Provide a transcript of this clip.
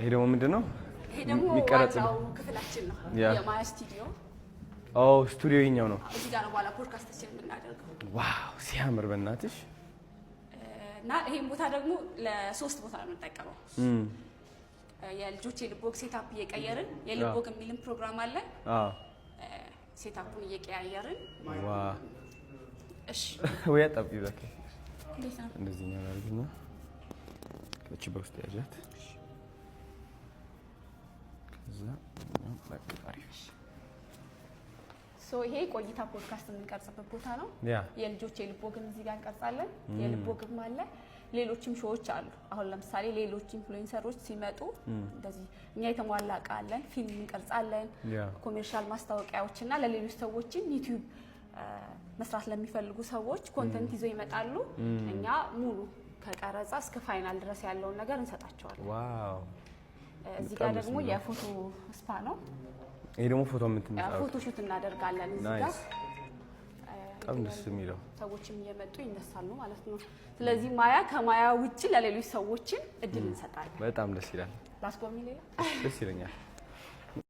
ይሄ ደግሞ ምንድነው? ይሄ ደግሞ ዋናው ክፍላችን ነው የማያ ስቱዲዮ። ስቱዲዮ ይኛው ነው። እዚህ ጋር ነው በኋላ ፖድካስታችን የምናደርገው። ዋው ሲያምር በእናትሽ። እና ይሄን ቦታ ደግሞ ለሶስት ቦታ ነው የምንጠቀመው። የልጆች የልቦግ ሴታፕ እየቀየርን የልቦግ የሚልም ፕሮግራም አለ። ሴታፑን እየቀያየርን እሺ ወይ አጣብቂ በቃ እንደዚህ ነው ያደርግና ከቺ በውስጥ ያጃት ከዛ በቃ አሪፍ። ይሄ ቆይታ ፖድካስት የምንቀርጽበት ቦታ ነው። የልጆች የልቦግን እዚህ ጋር እንቀርጻለን። የልቦግም አለ። ሌሎችም ሾዎች አሉ። አሁን ለምሳሌ ሌሎች ኢንፍሉዌንሰሮች ሲመጡ እንደዚህ እኛ የተሟላ እቃ አለን፣ ፊልም እንቀርጻለን፣ ኮሜርሻል ማስታወቂያዎችና ለሌሎች ሰዎችም ዩቲዩብ መስራት ለሚፈልጉ ሰዎች ኮንተንት ይዘው ይመጣሉ። እኛ ሙሉ ከቀረጻ እስከ ፋይናል ድረስ ያለውን ነገር እንሰጣቸዋለን። ዋው! እዚህ ጋር ደግሞ የፎቶ ስፓ ነው። ይሄ ደግሞ ፎቶ የምትነሳው ፎቶ ሹት እናደርጋለን እዚህ ጋር። በጣም ደስ የሚለው ሰዎችም እየመጡ ይነሳሉ ማለት ነው። ስለዚህ ማያ ከማያ ውጪ ለሌሎች ሰዎችን እድል እንሰጣለን። በጣም ደስ ይላል። ላስጎብኝ ሌላ ደስ ይለኛል።